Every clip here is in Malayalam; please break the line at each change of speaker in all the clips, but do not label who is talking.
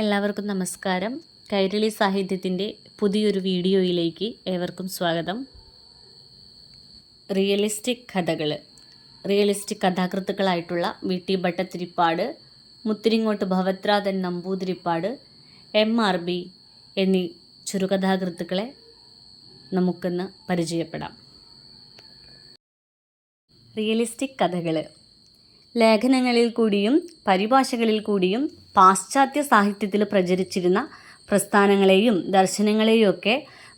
എല്ലാവർക്കും നമസ്കാരം. കൈരളി സാഹിത്യത്തിൻ്റെ പുതിയൊരു വീഡിയോയിലേക്ക് ഏവർക്കും സ്വാഗതം. റിയലിസ്റ്റിക് കഥാകൃത്തുക്കളായിട്ടുള്ള വി.ടി. ഭട്ടതിരിപ്പാട്, മുത്തിരിങ്ങോട്ട് ഭവത്രാധൻ നമ്പൂതിരിപ്പാട്, MRB എന്നീ ചെറുകഥാകൃത്തുക്കളെ നമുക്കിന്ന് പരിചയപ്പെടാം. റിയലിസ്റ്റിക് കഥകൾ ലേഖനങ്ങളിൽ കൂടിയും പരിഭാഷകളിൽ കൂടിയും പാശ്ചാത്യ സാഹിത്യത്തിൽ പ്രചരിച്ചിരുന്ന പ്രസ്ഥാനങ്ങളെയും ദർശനങ്ങളെയും ഒക്കെ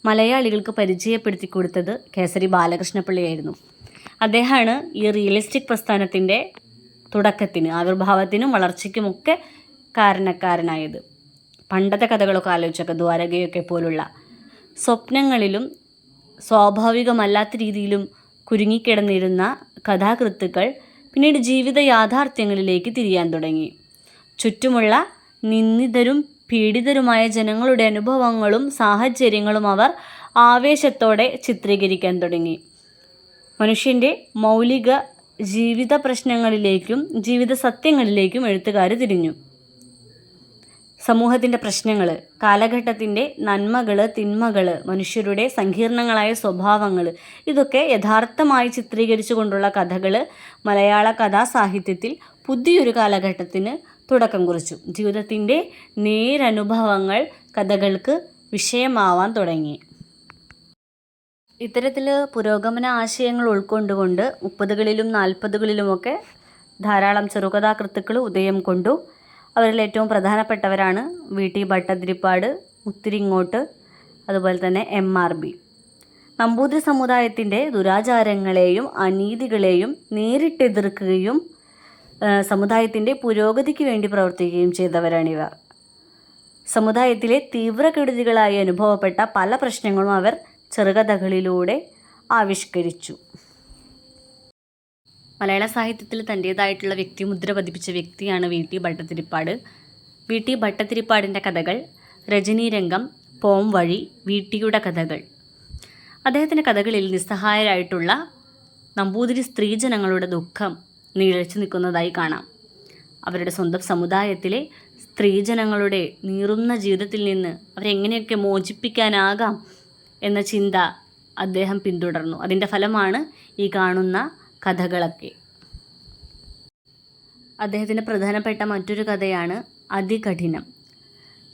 മലയാളികൾക്ക് പരിചയപ്പെടുത്തി കൊടുത്തത് കേസരി ബാലകൃഷ്ണപിള്ളയായിരുന്നു. അദ്ദേഹമാണ് ഈ റിയലിസ്റ്റിക് പ്രസ്ഥാനത്തിൻ്റെ തുടക്കത്തിന്, ആവിർഭാവത്തിനും വളർച്ചയ്ക്കുമൊക്കെ കാരണക്കാരനായത്. പണ്ടത്തെ കഥകളൊക്കെ ആലോചിച്ചൊക്കെ ദ്വാരകയൊക്കെ പോലുള്ള സ്വപ്നങ്ങളിലും സ്വാഭാവികമല്ലാത്ത രീതിയിലും കുരുങ്ങിക്കിടന്നിരുന്ന കഥാകൃത്തുക്കൾ പിന്നീട് ജീവിത യാഥാർത്ഥ്യങ്ങളിലേക്ക് തിരിയാൻ തുടങ്ങി. ചുറ്റുമുള്ള നിന്ദിതരും പീഡിതരുമായ ജനങ്ങളുടെ അനുഭവങ്ങളും സാഹചര്യങ്ങളും അവർ ആവേശത്തോടെ ചിത്രീകരിക്കാൻ തുടങ്ങി. മനുഷ്യൻ്റെ മൗലിക ജീവിത പ്രശ്നങ്ങളിലേക്കും ജീവിത സത്യങ്ങളിലേക്കും എഴുത്തുകാർ തിരിഞ്ഞു. സമൂഹത്തിൻ്റെ പ്രശ്നങ്ങൾ, കാലഘട്ടത്തിൻ്റെ നന്മകൾ, തിന്മകൾ, മനുഷ്യരുടെ സങ്കീർണങ്ങളായ സ്വഭാവങ്ങൾ, ഇതൊക്കെ യഥാർത്ഥമായി ചിത്രീകരിച്ചു കൊണ്ടുള്ള കഥകൾ മലയാള കഥാസാഹിത്യത്തിൽ പുതിയൊരു കാലഘട്ടത്തിന് തുടക്കം കുറിച്ചു. ജീവിതത്തിൻ്റെ നേരനുഭവങ്ങൾ കഥകൾക്ക് വിഷയമാവാൻ തുടങ്ങി. ഇത്തരത്തിൽ പുരോഗമന ആശയങ്ങൾ ഉൾക്കൊണ്ടുകൊണ്ട് 30കളിലും 40കളിലുമൊക്കെ ധാരാളം ചെറുകഥാകൃത്തുക്കൾ ഉദയം കൊണ്ടു. അവരിൽ ഏറ്റവും പ്രധാനപ്പെട്ടവരാണ് വി.ടി. ഭട്ടതിരിപ്പാട്, മുത്തിരിങ്ങോട്ട്, അതുപോലെ തന്നെ MRB. നമ്പൂതിരി സമുദായത്തിൻ്റെ ദുരാചാരങ്ങളെയും അനീതികളെയും നേരിട്ടെതിർക്കുകയും സമുദായത്തിൻ്റെ പുരോഗതിക്ക് വേണ്ടി പ്രവർത്തിക്കുകയും ചെയ്തവരാണിവർ. സമുദായത്തിലെ തീവ്രകെടുതികളായി അനുഭവപ്പെട്ട പല പ്രശ്നങ്ങളും അവർ ചെറുകഥകളിലൂടെ ആവിഷ്കരിച്ചു. മലയാള സാഹിത്യത്തിൽ തൻ്റേതായിട്ടുള്ള വ്യക്തിമുദ്ര പതിപ്പിച്ച വ്യക്തിയാണ് വി.ടി. ഭട്ടതിരിപ്പാട്. വി.ടി. ഭട്ടതിരിപ്പാടിൻ്റെ കഥകൾ രജനീരംഗം, പോംവഴി, വീട്ടിയുടെ കഥകൾ. അദ്ദേഹത്തിൻ്റെ കഥകളിൽ നിസ്സഹായരായിട്ടുള്ള നമ്പൂതിരി സ്ത്രീജനങ്ങളുടെ ദുഃഖം നിഴച്ചു നിൽക്കുന്നതായി കാണാം. അവരുടെ സ്വന്തം സമുദായത്തിലെ സ്ത്രീജനങ്ങളുടെ നീറുന്ന ജീവിതത്തിൽ നിന്ന് അവരെങ്ങനെയൊക്കെ മോചിപ്പിക്കാനാകാം എന്ന ചിന്ത അദ്ദേഹം പിന്തുടർന്നു. അതിൻ്റെ ഫലമാണ് ഈ കാണുന്ന കഥകളൊക്കെ. അദ്ദേഹത്തിൻ്റെ പ്രധാനപ്പെട്ട മറ്റൊരു കഥയാണ് അതികഠിനം.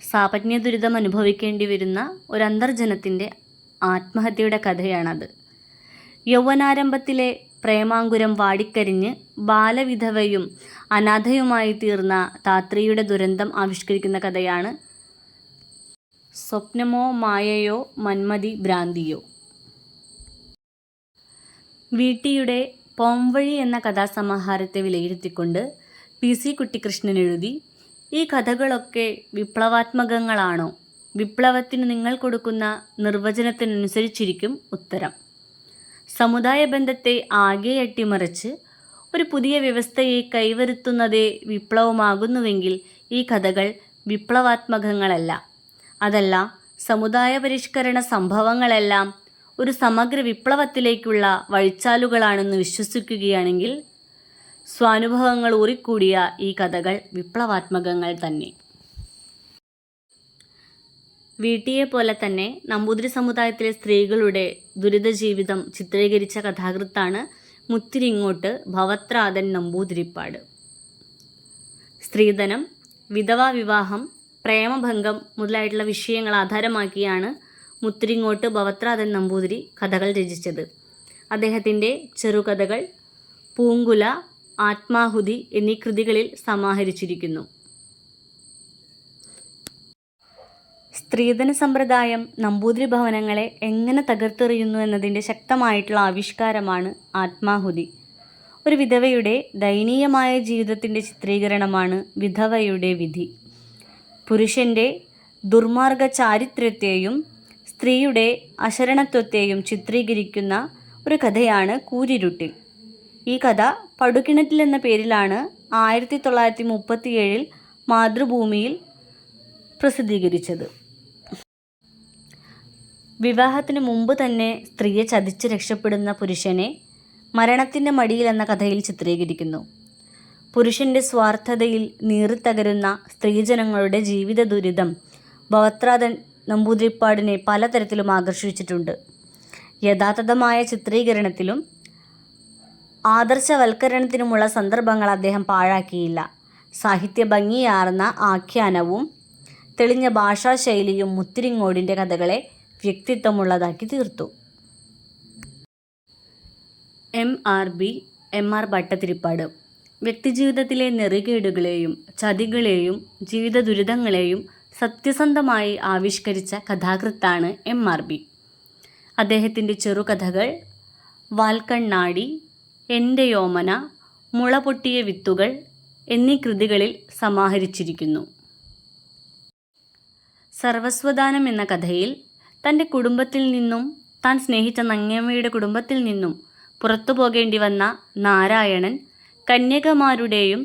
സാപജ്ഞ ദുരിതം അനുഭവിക്കേണ്ടി വരുന്ന ഒരു അന്തർജനത്തിൻ്റെ ആത്മഹത്യയുടെ കഥയാണത്. യൗവനാരംഭത്തിലെ പ്രേമാങ്കുരം വാടിക്കരിഞ്ഞ് ബാലവിധവയും അനാഥയുമായി തീർന്ന താത്രിയുടെ ദുരന്തം ആവിഷ്കരിക്കുന്ന കഥയാണ് സ്വപ്നമോ മായയോ മന്മതി ഭ്രാന്തിയോ. വീട്ടിയുടെ പോംവഴി എന്ന കഥാസമാഹാരത്തെ വിലയിരുത്തിക്കൊണ്ട് PC കുട്ടിക്കൃഷ്ണൻ എഴുതി, ഈ കഥകളൊക്കെ വിപ്ലവാത്മകങ്ങളാണോ? വിപ്ലവത്തിന് നിങ്ങൾ കൊടുക്കുന്ന നിർവചനത്തിനനുസരിച്ചിരിക്കും ഉത്തരം. സമുദായ ബന്ധത്തെ ആകെ അട്ടിമറിച്ച് ഒരു പുതിയ വ്യവസ്ഥയെ കൈവരുത്തുന്നതേ വിപ്ലവമാകുന്നുവെങ്കിൽ ഈ കഥകൾ വിപ്ലവാത്മകങ്ങളല്ല. അതല്ല, സമുദായ പരിഷ്കരണ സംഭവങ്ങളെല്ലാം ഒരു സമഗ്ര വിപ്ലവത്തിലേക്കുള്ള വഴിച്ചാലുകളാണെന്ന് വിശ്വസിക്കുകയാണെങ്കിൽ സ്വാനുഭവങ്ങൾ ഊറിക്കൂടിയ ഈ കഥകൾ വിപ്ലവാത്മകങ്ങൾ തന്നെ. വീട്ടിയെ പോലെ തന്നെ നമ്പൂതിരി സമുദായത്തിലെ സ്ത്രീകളുടെ ദുരിത ജീവിതം ചിത്രീകരിച്ച കഥാകൃത്താണ് മുത്തിരിങ്ങോട്ട് ഭവത്രാധൻ നമ്പൂതിരിപ്പാട്. സ്ത്രീധനം, വിധവാ വിവാഹം, പ്രേമഭംഗം മുതലായിട്ടുള്ള വിഷയങ്ങൾ ആധാരമാക്കിയാണ് മുത്തിരിങ്ങോട്ട് ഭവത്രാധൻ നമ്പൂതിരി കഥകൾ രചിച്ചത്. അദ്ദേഹത്തിൻ്റെ ചെറുകഥകൾ പൂങ്കുല, ആത്മാഹുതി എന്നീ കൃതികളിൽ സമാഹരിച്ചിരിക്കുന്നു. സ്ത്രീധന സമ്പ്രദായം നമ്പൂതിരി ഭവനങ്ങളെ എങ്ങനെ തകർത്തെറിയുന്നു എന്നതിൻ്റെ ശക്തമായിട്ടുള്ള ആവിഷ്കാരമാണ് ആത്മാഹുതി. ഒരു വിധവയുടെ ദയനീയമായ ജീവിതത്തിൻ്റെ ചിത്രീകരണമാണ് വിധവയുടെ വിധി. പുരുഷൻ്റെ ദുർമാർഗ ചാരിത്രത്തെയും സ്ത്രീയുടെ അശരണത്വത്തെയും ചിത്രീകരിക്കുന്ന ഒരു കഥയാണ് കൂരിരുട്ടിൽ. ഈ കഥ പടുകിണറ്റിൽ എന്ന പേരിലാണ് 1937 മാതൃഭൂമിയിൽ പ്രസിദ്ധീകരിച്ചത്. വിവാഹത്തിന് മുമ്പ് തന്നെ സ്ത്രീയെ ചതിച്ച് രക്ഷപ്പെടുന്ന പുരുഷനെ മരണത്തിൻ്റെ മടിയിൽ എന്ന കഥയിൽ ചിത്രീകരിക്കുന്നു. പുരുഷൻ്റെ സ്വാർത്ഥതയിൽ നീറിത്തകരുന്ന സ്ത്രീജനങ്ങളുടെ ജീവിത ദുരിതം ബവത്രാധൻ നമ്പൂതിരിപ്പാടിനെ പലതരത്തിലും ആകർഷിച്ചിട്ടുണ്ട്. യഥാർത്ഥമായ ചിത്രീകരണത്തിലും ആദർശവൽക്കരണത്തിനുമുള്ള സന്ദർഭങ്ങൾ അദ്ദേഹം പാഴാക്കിയില്ല. സാഹിത്യ ഭംഗിയാർന്ന ആഖ്യാനവും തെളിഞ്ഞ ഭാഷാശൈലിയും മുത്തിരിങ്ങോടിൻ്റെ കഥകളെ വ്യക്തിത്വമുള്ളതാക്കി തീർത്തു. എം.ആർ. ഭട്ടതിരിപ്പാട് വ്യക്തിജീവിതത്തിലെ നെറികേടുകളെയും ചതികളെയും ജീവിത ദുരിതങ്ങളെയും സത്യസന്ധമായി ആവിഷ്കരിച്ച കഥാകൃത്താണ് എം.ആർ.ബി. അദ്ദേഹത്തിൻ്റെ ചെറുകഥകൾ വാൽക്കണ്ണാടി, എൻ്റെ യോമന, മുളപൊട്ടിയ വിത്തുകൾ എന്നീ കൃതികളിൽ സമാഹരിച്ചിരിക്കുന്നു. സർവസ്വദാനം എന്ന കഥയിൽ തൻ്റെ കുടുംബത്തിൽ നിന്നും, താൻ സ്നേഹിച്ച നങ്ങമ്മയുടെ കുടുംബത്തിൽ നിന്നും പുറത്തു പോകേണ്ടി വന്ന നാരായണൻ കന്യകമാരുടെയും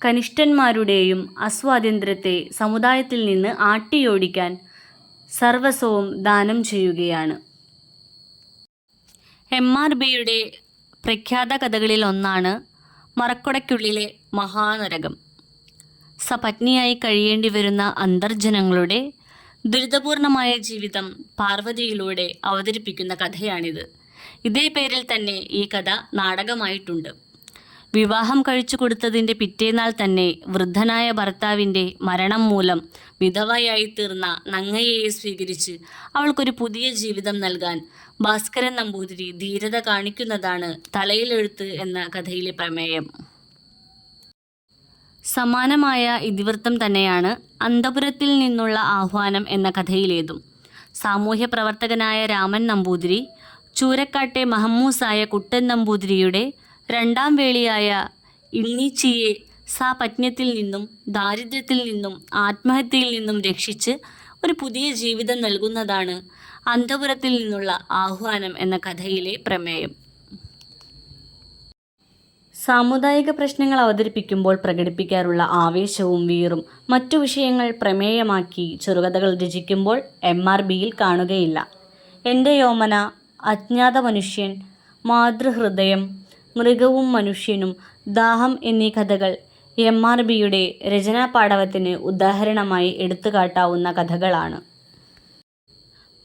കനിഷ്ഠന്മാരുടെയും അസ്വാതന്ത്ര്യത്തെ സമുദായത്തിൽ നിന്ന് ആട്ടിയോടിക്കാൻ സർവസ്വവും ദാനം ചെയ്യുകയാണ്. എം.ആർ.ബിയുടെ പ്രഖ്യാത കഥകളിൽ ഒന്നാണ് മറക്കുടയ്ക്കുള്ളിലെ മഹാനരകം. സപത്നിയായി കഴിയേണ്ടി വരുന്ന അന്തർജനങ്ങളുടെ ദുരിതപൂർണമായ ജീവിതം പാർവതിയിലൂടെ അവതരിപ്പിക്കുന്ന കഥയാണിത്. ഇതേ പേരിൽ തന്നെ ഈ കഥ നാടകമായിട്ടുണ്ട്. വിവാഹം കഴിച്ചു കൊടുത്തതിൻ്റെ പിറ്റേന്നാൾ തന്നെ വൃദ്ധനായ ഭർത്താവിൻ്റെ മരണം മൂലം വിധവയായി തീർന്ന നങ്ങയ്യയെ സ്വീകരിച്ച് അവൾക്കൊരു പുതിയ ജീവിതം നൽകാൻ ഭാസ്കരൻ നമ്പൂതിരി ധീരത കാണിക്കുന്നതാണ് തലയിലെഴുത്ത് എന്ന കഥയിലെ പ്രമേയം. സമാനമായ ഇതിവൃത്തം തന്നെയാണ് അന്തപുരത്തിൽ നിന്നുള്ള ആഹ്വാനം എന്ന കഥയിലേതും. സാമൂഹ്യ പ്രവർത്തകനായ രാമൻ നമ്പൂതിരി ചൂരക്കാട്ടെ മഹമ്മൂസായ കുട്ടൻ നമ്പൂതിരിയുടെ രണ്ടാം വേളിയായ ഇണ്ണീച്ചിയെ സാപത്ന്യത്തിൽ നിന്നും ദാരിദ്ര്യത്തിൽ നിന്നും ആത്മഹത്യയിൽ നിന്നും രക്ഷിച്ച് ഒരു പുതിയ ജീവിതം നൽകുന്നതാണ് അന്തപുരത്തിൽ നിന്നുള്ള ആഹ്വാനം എന്ന കഥയിലെ പ്രമേയം. സാമുദായിക പ്രശ്നങ്ങൾ അവതരിപ്പിക്കുമ്പോൾ പ്രകടിപ്പിക്കാറുള്ള ആവേശവും വീറും മറ്റു വിഷയങ്ങൾ പ്രമേയമാക്കി ചെറുകഥകൾ രചിക്കുമ്പോൾ എം.ആർ.ബിയിൽ കാണുകയില്ല. എൻ്റെ യോമന, അജ്ഞാത മനുഷ്യൻ, മാതൃഹൃദയം, മൃഗവും മനുഷ്യനും, ദാഹം എന്നീ കഥകൾ എം.ആർ.ബിയുടെ രചനാപാടവത്തിന് ഉദാഹരണമായി എടുത്തുകാട്ടാവുന്ന കഥകളാണ്.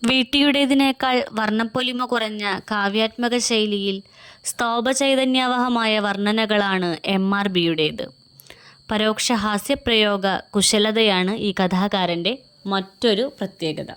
വീട്ടിയുടേതിനേക്കാൾ വർണ്ണപ്പൊലിമ കുറഞ്ഞ കാവ്യാത്മക ശൈലിയിൽ സ്തോഭചൈതന്യാവഹമായ വർണ്ണനകളാണ് എം.ആർ.ബിയുടേത്. പരോക്ഷ ഹാസ്യപ്രയോഗ കുശലതയാണ് ഈ കഥാകാരൻ്റെ മറ്റൊരു പ്രത്യേകത.